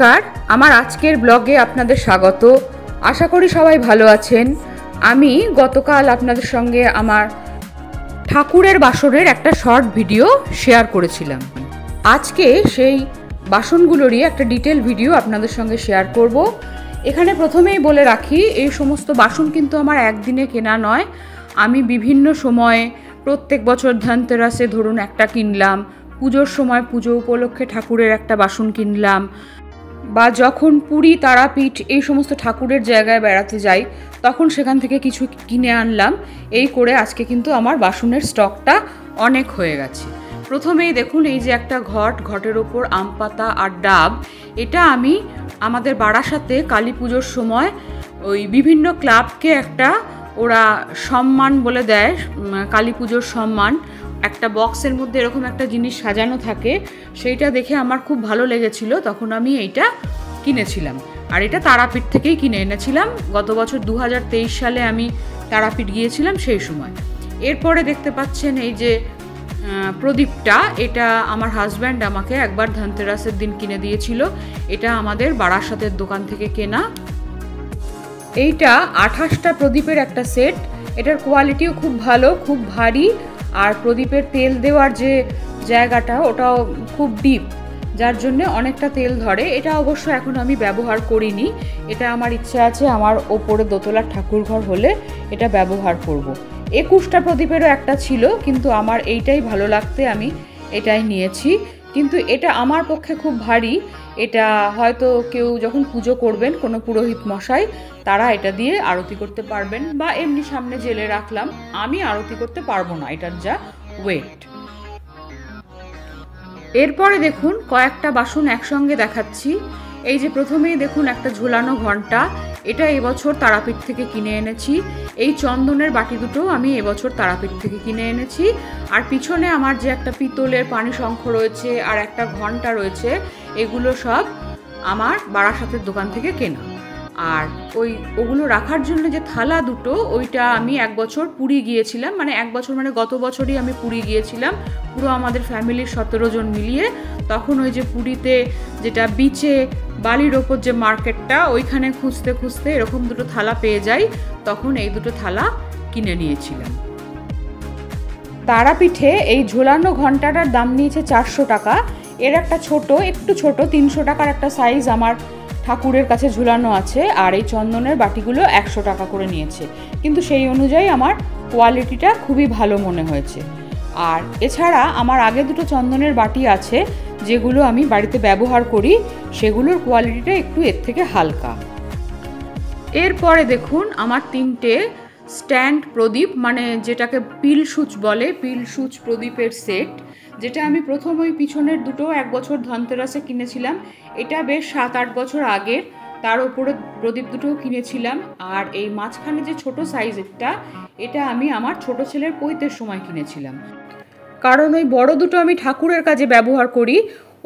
নমস্কার, আমার আজকের ব্লগে আপনাদের স্বাগত। আশা করি সবাই ভালো আছেন। আমি গতকাল আপনাদের সঙ্গে আমার ঠাকুরের বাসনের একটা শর্ট ভিডিও শেয়ার করেছিলাম। আজকে সেই বাসনগুলোরই একটা ডিটেল ভিডিও আপনাদের সঙ্গে শেয়ার করব। এখানে প্রথমেই বলে রাখি, এই সমস্ত বাসন কিন্তু আমার একদিনে কেনা নয়। আমি বিভিন্ন সময়ে প্রত্যেক বছর ধনতেরাসে ধরুন একটা কিনলাম, পুজোর সময় পুজো উপলক্ষে ঠাকুরের একটা বাসন কিনলাম, বা যখন পুরী তারাপীঠ এই সমস্ত ঠাকুরের জায়গায় বেড়াতে যাই তখন সেখান থেকে কিছু কিনে আনলাম। এই করে আজকে কিন্তু আমার বাসনের স্টকটা অনেক হয়ে গেছে। প্রথমেই দেখুন, এই যে একটা ঘটের ওপর আম পাতা আর ডাব, এটা আমি আমাদের বারাসাতে কালী পুজোর সময় ওই বিভিন্ন ক্লাবকে একটা ওরা সম্মান বলে দেয়, কালী পুজোর সম্মান, একটা বক্সের মধ্যে এরকম একটা জিনিস সাজানো থাকে। সেইটা দেখে আমার খুব ভালো লেগেছিল, তখন আমি এইটা কিনেছিলাম। আর এটা তারাপীঠ থেকেই কিনে এনেছিলাম। গত বছর 2023 সালে আমি তারাপীঠ গিয়েছিলাম সেই সময়। এরপরে দেখতে পাচ্ছেন এই যে প্রদীপটা, এটা আমার হাজব্যান্ড আমাকে একবার ধনতেরাসের দিন কিনে দিয়েছিল। এটা আমাদের বারাসাতের দোকান থেকে কেনা। এইটা 28টা প্রদীপের একটা সেট। এটার কোয়ালিটিও খুব ভালো, খুব ভারী, আর প্রদীপের তেল দেওয়ার যে জায়গাটা ওটাও খুব ডিপ, যার জন্যে অনেকটা তেল ধরে। এটা অবশ্য এখন আমি ব্যবহার করিনি, এটা আমার ইচ্ছা আছে আমার ওপরে দোতলার ঠাকুর ঘর হলে এটা ব্যবহার করব। 21টা প্রদীপেরও একটা ছিল, কিন্তু আমার এইটাই ভালো লাগতে আমি এটাই নিয়েছি। কিন্তু এটা আমার পক্ষে খুব ভারী। এটা হয়তো কেউ যখন পুজো করবেন, কোনো পুরোহিত মশাই, তারা এটা দিয়ে আরতি করতে পারবেন, বা এমনি সামনে জেলে রাখলাম। আমি আরতি করতে পারবো না, এটার যা ওয়েট। এরপরে দেখুন কয়েকটা বাসন একসঙ্গে দেখাচ্ছি। এই যে প্রথমেই দেখুন একটা ঝুলানো ঘন্টা, এটা এবছর তারাপীঠ থেকে কিনে এনেছি। এই চন্দনের বাটি দুটো আমি এবছর তারাপীঠ থেকে কিনে এনেছি। আর পিছনে আমার যে একটা পিতলের পানি শঙ্খ রয়েছে আর একটা ঘন্টা রয়েছে, এগুলো সব আমার বারাসাতের দোকান থেকে কেনা। আর ওগুলো রাখার জন্য যে থালা দুটো, ওইটা আমি এক বছর পুরী গিয়েছিলাম, মানে এক বছর মানে গত বছরই আমি পুরী গিয়েছিলাম পুরো আমাদের ফ্যামিলির 17 জন মিলিয়ে। তখন ওই যে পুরীতে যেটা বিচে বালির ওপর যে মার্কেটটা, ওইখানে খুঁজতে খুঁজতে এরকম দুটো থালা পেয়ে যাই, তখন এই দুটো থালা কিনে নিয়েছিলাম। তারাপীঠে এই ঝোলানো ঘন্টাটার দাম নিয়েছে 400 টাকা। এর একটা একটু ছোট 300 টাকার একটা সাইজ আমার ঠাকুরের কাছে ঝুলানো আছে। আর এই চন্দনের বাটিগুলো 100 টাকা করে নিয়েছে, কিন্তু সেই অনুযায়ী আমার কোয়ালিটিটা খুবই ভালো মনে হয়েছে। আর এছাড়া আমার আগে দুটো চন্দনের বাটি আছে, যেগুলো আমি বাড়িতে ব্যবহার করি, সেগুলোর কোয়ালিটিটা একটু এর থেকে হালকা। এরপরে দেখুন আমার 3টে স্ট্যান্ড প্রদীপ, মানে যেটাকে পিলসুচ বলে, পিলসুচ প্রদীপের সেট, যেটা আমি প্রথম ওই পিছনের দুটো এক বছর ধনতেরাসে কিনেছিলাম। এটা বেশ 7-8 বছর আগের। তার উপরে প্রদীপ দুটোও কিনেছিলাম। আর এই মাঝখানে যে ছোট সাইজেরটা, এটা আমি আমার ছোট ছেলের পৈতের সময় কিনেছিলাম। কারণ ওই বড় দুটো আমি ঠাকুরের কাজে ব্যবহার করি।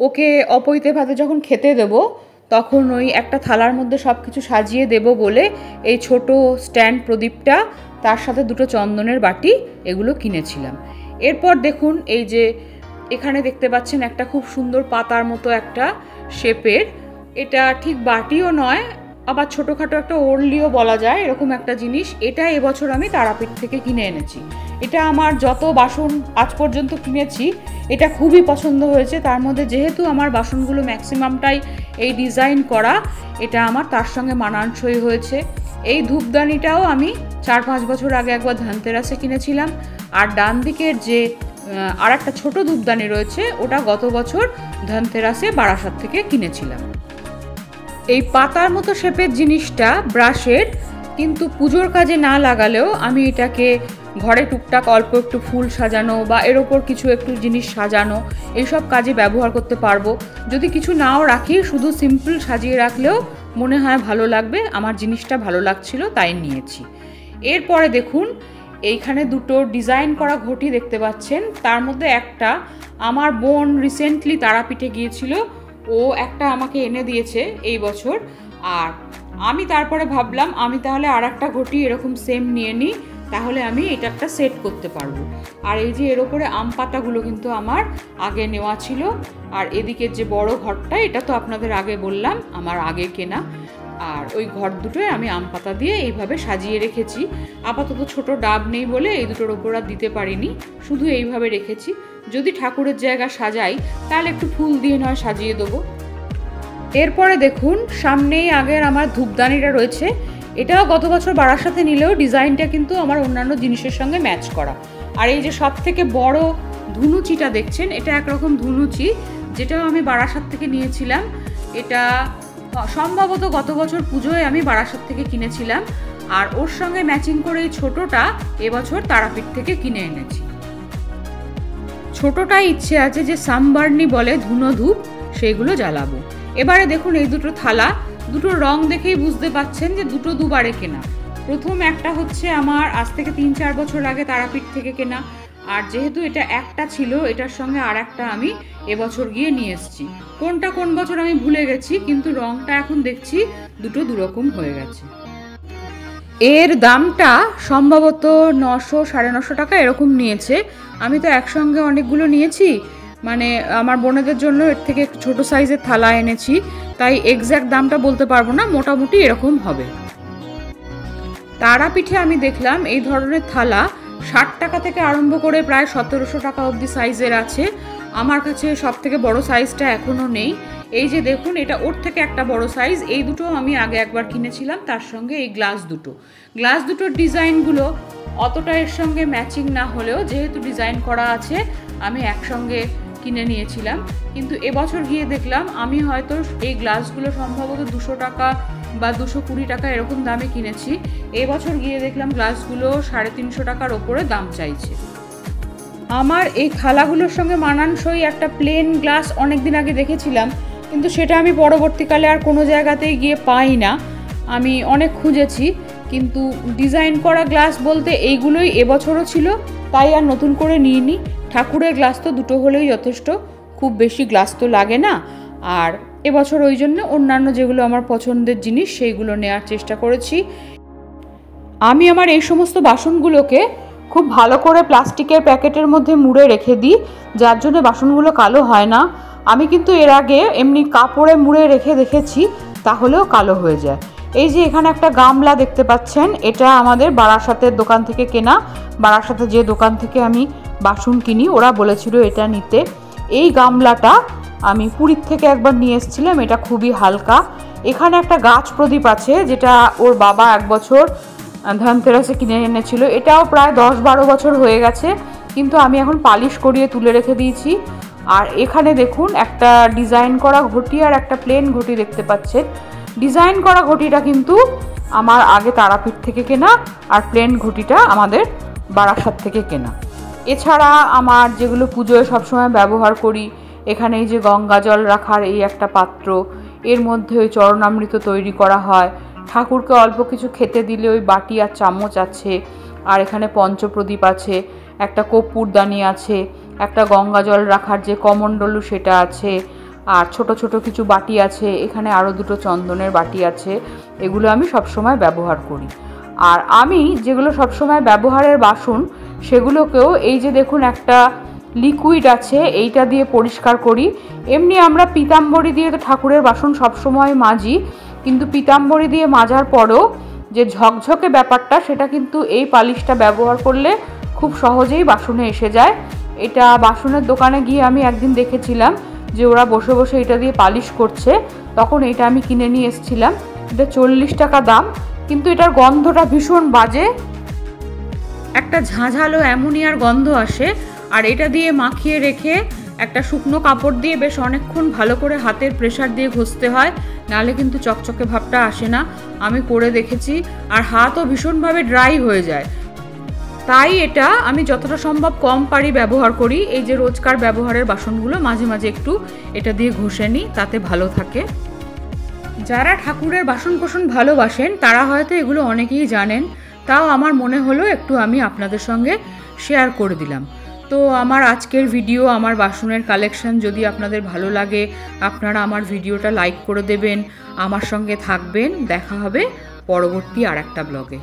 ওকে অপৈতে ভাতে যখন খেতে দেব, তখন ওই একটা থালার মধ্যে সব কিছু সাজিয়ে দেব বলে এই ছোট স্ট্যান্ড প্রদীপটা, তার সাথে দুটো চন্দনের বাটি, এগুলো কিনেছিলাম। এরপর দেখুন এই যে এখানে দেখতে পাচ্ছেন একটা খুব সুন্দর পাতার মতো একটা শেপের, এটা ঠিক বাটিও নয়, আবার ছোটোখাটো একটা ওরলিও বলা যায়, এরকম একটা জিনিস। এটা এবছর আমি তারাপীঠ থেকে কিনে এনেছি। এটা আমার যত বাসন আজ পর্যন্ত কিনেছি, এটা খুবই পছন্দ হয়েছে। তার মধ্যে যেহেতু আমার বাসনগুলো ম্যাক্সিমামটাই এই ডিজাইন করা, এটা আমার তার সঙ্গে মানানসই হয়েছে। এই ধূপদানিটাও আমি 4-5 বছর আগে একবার ধনতেরাসে কিনেছিলাম। আর ডান দিকের যে আর একটা ছোটো ধূপদানি রয়েছে, ওটা গত বছর ধনতেরাসে বারাসাত থেকে কিনেছিলাম। এই পাতার মতো শেপের জিনিসটা ব্রাশের, কিন্তু পুজোর কাজে না লাগালেও আমি এটাকে ঘরে টুকটাক অল্প একটু ফুল সাজানো বা এর ওপর কিছু একটু জিনিস সাজানো, এইসব কাজে ব্যবহার করতে পারবো। যদি কিছু নাও রাখি, শুধু সিম্পল সাজিয়ে রাখলেও মনে হয় ভালো লাগবে। আমার জিনিসটা ভালো লাগছিল, তাই নিয়েছি। এরপরে দেখুন এইখানে দুটো ডিজাইন করা ঘটি দেখতে পাচ্ছেন। তার মধ্যে একটা আমার বোন রিসেন্টলি তারাপীঠে গিয়েছিল, ও একটা আমাকে এনে দিয়েছে এই বছর। আর আমি তারপরে ভাবলাম আমি তাহলে আর একটা ঘটি এরকম সেম নিয়ে নিই, তাহলে আমি এটা একটা সেট করতে পারবো। আর এই যে এর ওপরে আম পাতাগুলো কিন্তু আমার আগে নেওয়া ছিল। আর এদিকের যে বড় ঘরটা, এটা তো আপনাদের আগে বললাম আমার আগে কেনা। আর ওই ঘর দুটোয় আমি আম পাতা দিয়ে এইভাবে সাজিয়ে রেখেছি। আপাতত ছোট ডাব নেই বলে এই দুটোর ওপর আর দিতে পারিনি, শুধু এইভাবে রেখেছি। যদি ঠাকুরের জায়গা সাজাই তাহলে একটু ফুল দিয়ে নয় সাজিয়ে দেবো। এরপরে দেখুন সামনেই আগের আমার ধূপদানিটা রয়েছে। এটাও গত বছর বারাসাতে নিলেও ডিজাইনটা কিন্তু আমার অন্যান্য জিনিসের সঙ্গে ম্যাচ করা। আর এই যে সব থেকে বড় ধুনুচিটা দেখছেন, এটা একরকম ধুনুচি, যেটাও আমি বারাসাত থেকে নিয়েছিলাম। এটা সম্ভবত গত বছর পুজোয় আমি বারাসাত থেকে কিনেছিলাম। আর ওর সঙ্গে ম্যাচিং করে এই ছোটোটা এবছর তারাপীঠ থেকে কিনে এনেছি। ছোটোটাই ইচ্ছে আছে যে সামবার্নি বলে ধুনো ধূপ, সেইগুলো জ্বালাবো। এবারে দেখুন এই দুটো থালা, দুটো রং দেখেই বুঝতে পাচ্ছেন যে দুটো দুবারে কেনা। প্রথম একটা হচ্ছে আমার আজ থেকে 3-4 বছর আগে তারাপীঠ থেকে কেনা। আর যেহেতু এটা একটা ছিল, এটার সঙ্গে আর একটা আমি এবছর গিয়ে নিয়ে এসেছি। কোনটা কোন বছর আমি ভুলে গেছি, কিন্তু রংটা এখন দেখছি দুটো দুরকম হয়ে গেছে। এর দামটা সম্ভবত 900-950 টাকা এরকম নিয়েছে। আমি তো একসঙ্গে অনেকগুলো নিয়েছি, মানে আমার বোনেদের জন্য এর থেকে একটু ছোটো সাইজের থালা এনেছি, তাই এক্স্যাক্ট দামটা বলতে পারবো না, মোটামুটি এরকম হবে। তারাপীঠে আমি দেখলাম এই ধরনের থালা 60 টাকা থেকে আরম্ভ করে প্রায় 1700 টাকা অবধি সাইজের আছে। আমার কাছে সব থেকে বড় সাইজটা এখনও নেই। এই যে দেখুন, এটা ওর থেকে একটা বড় সাইজ। এই দুটো আমি আগে একবার কিনেছিলাম, তার সঙ্গে এই গ্লাস দুটোর ডিজাইনগুলো অতটা এর সঙ্গে ম্যাচিং না হলেও যেহেতু ডিজাইন করা আছে আমি একসঙ্গে কিনে নিয়েছিলাম। কিন্তু এবছর গিয়ে দেখলাম আমি হয়তো এই গ্লাসগুলো সম্ভবত 200 টাকা বা 220 টাকা এরকম দামে কিনেছি। এবছর গিয়ে দেখলাম গ্লাসগুলো 350 টাকার ওপরে দাম চাইছে। আমার এই থালাগুলোর সঙ্গে মানানসই একটা প্লেন গ্লাস অনেক দিন আগে দেখেছিলাম, কিন্তু সেটা আমি পরবর্তীকালে আর কোনো জায়গাতেই গিয়ে পাই না। আমি অনেক খুঁজেছি, কিন্তু ডিজাইন করা গ্লাস বলতে এইগুলোই এবছরও ছিল, তাই আর নতুন করে নিইনি। ঠাকুরের গ্লাস তো দুটো হলেই যথেষ্ট, খুব বেশি গ্লাস তো লাগে না। আর এবছর ওই জন্য অন্যান্য যেগুলো আমার পছন্দের জিনিস সেইগুলো নেওয়ার চেষ্টা করেছি। আমি আমার এই সমস্ত বাসনগুলোকে খুব ভালো করে প্লাস্টিকের প্যাকেটের মধ্যে মুড়ে রেখে দিই, যার জন্য বাসনগুলো কালো হয় না। আমি কিন্তু এর আগে এমনি কাপড়ে মুড়ে রেখে দেখেছি, তাহলেও কালো হয়ে যায়। এই যে এখানে একটা গামলা দেখতে পাচ্ছেন, এটা আমাদের বারাসাতের দোকান থেকে কেনা। বারাসাতে যে দোকান থেকে আমি বাসন কিনি ওরা বলেছিল এটা নিতে। এই গামলাটা আমি পুরীর থেকে একবার নিয়ে এসেছিলাম, এটা খুবই হালকা। এখানে একটা গাছ প্রদীপ আছে, যেটা ওর বাবা এক বছর ধনতেরাসে কিনে এনেছিল। এটাও প্রায় 10-12 বছর হয়ে গেছে, কিন্তু আমি এখন পালিশ করিয়ে তুলে রেখে দিয়েছি। আর এখানে দেখুন একটা ডিজাইন করা ঘটি আর একটা প্লেন ঘটি দেখতে পাচ্ছেন। ডিজাইন করা ঘটিটা কিন্তু আমার আগে তারাপীঠ থেকে কেনা, আর প্লেন ঘটিটা আমাদের বারাসাত থেকে কেনা। এছাড়া আমার যেগুলো পুজোয় সবসময় ব্যবহার করি, এখানে এই যে গঙ্গা জল রাখার এই একটা পাত্র, এর মধ্যে ওই চরণামৃত তৈরি করা হয়। ঠাকুরকে অল্প কিছু খেতে দিলে ওই বাটি আর চামচ আছে। আর এখানে পঞ্চপ্রদীপ আছে, একটা কর্পূরদানি আছে, একটা গঙ্গা জল রাখার যে কমণ্ডলু সেটা আছে, আর ছোট ছোট কিছু বাটি আছে। এখানে আরও দুটো চন্দনের বাটি আছে। এগুলো আমি সবসময় ব্যবহার করি। আর আমি যেগুলো সবসময় ব্যবহারের বাসন সেগুলোকেও এই যে দেখুন একটা লিকুইড আছে, এইটা দিয়ে পরিষ্কার করি। এমনি আমরা পিতাম্বরী দিয়ে তো ঠাকুরের বাসন সবসময় মাজি, কিন্তু পিতাম্বরী দিয়ে মাজার পরেও যে ঝকঝকে ব্যাপারটা সেটা কিন্তু এই পালিশটা ব্যবহার করলে খুব সহজেই বাসনে এসে যায়। এটা বাসনের দোকানে গিয়ে আমি একদিন দেখেছিলাম যে ওরা বসে বসে এটা দিয়ে পালিশ করছে, তখন এটা আমি কিনে নিয়ে এসেছিলাম। এটা 40 টাকা দাম, কিন্তু এটার গন্ধটা ভীষণ বাজে, একটা ঝাঁঝালো অ্যামোনিয়ার গন্ধ আসে। আর এটা দিয়ে মাখিয়ে রেখে একটা শুকনো কাপড় দিয়ে বেশ অনেকক্ষণ ভালো করে হাতের প্রেসার দিয়ে ঘষতে হয়, নাহলে কিন্তু চকচকে ভাবটা আসে না। আমি করে দেখেছি, আর হাতও ভীষণভাবে ড্রাই হয়ে যায়। তাই এটা আমি যতটা সম্ভব কম পারি ব্যবহার করি। এই যে রোজকার ব্যবহারের বাসনগুলো মাঝে মাঝে একটু এটা দিয়ে ঘষে নিই, তাতে ভালো থাকে। যারা ঠাকুরের বাসন কোসন ভালোবাসেন তারা হয়তো এগুলো অনেকেই জানেন, তাও আমার মনে হলো একটু আমি আপনাদের সঙ্গে শেয়ার করে দিলাম। তো আমার আজকের ভিডিও, আমার বাসনের কালেকশন যদি আপনাদের ভালো লাগে, আপনারা আমার ভিডিওটা লাইক করে দেবেন, আমার সঙ্গে থাকবেন। দেখা হবে পরবর্তী আর একটা ব্লগে।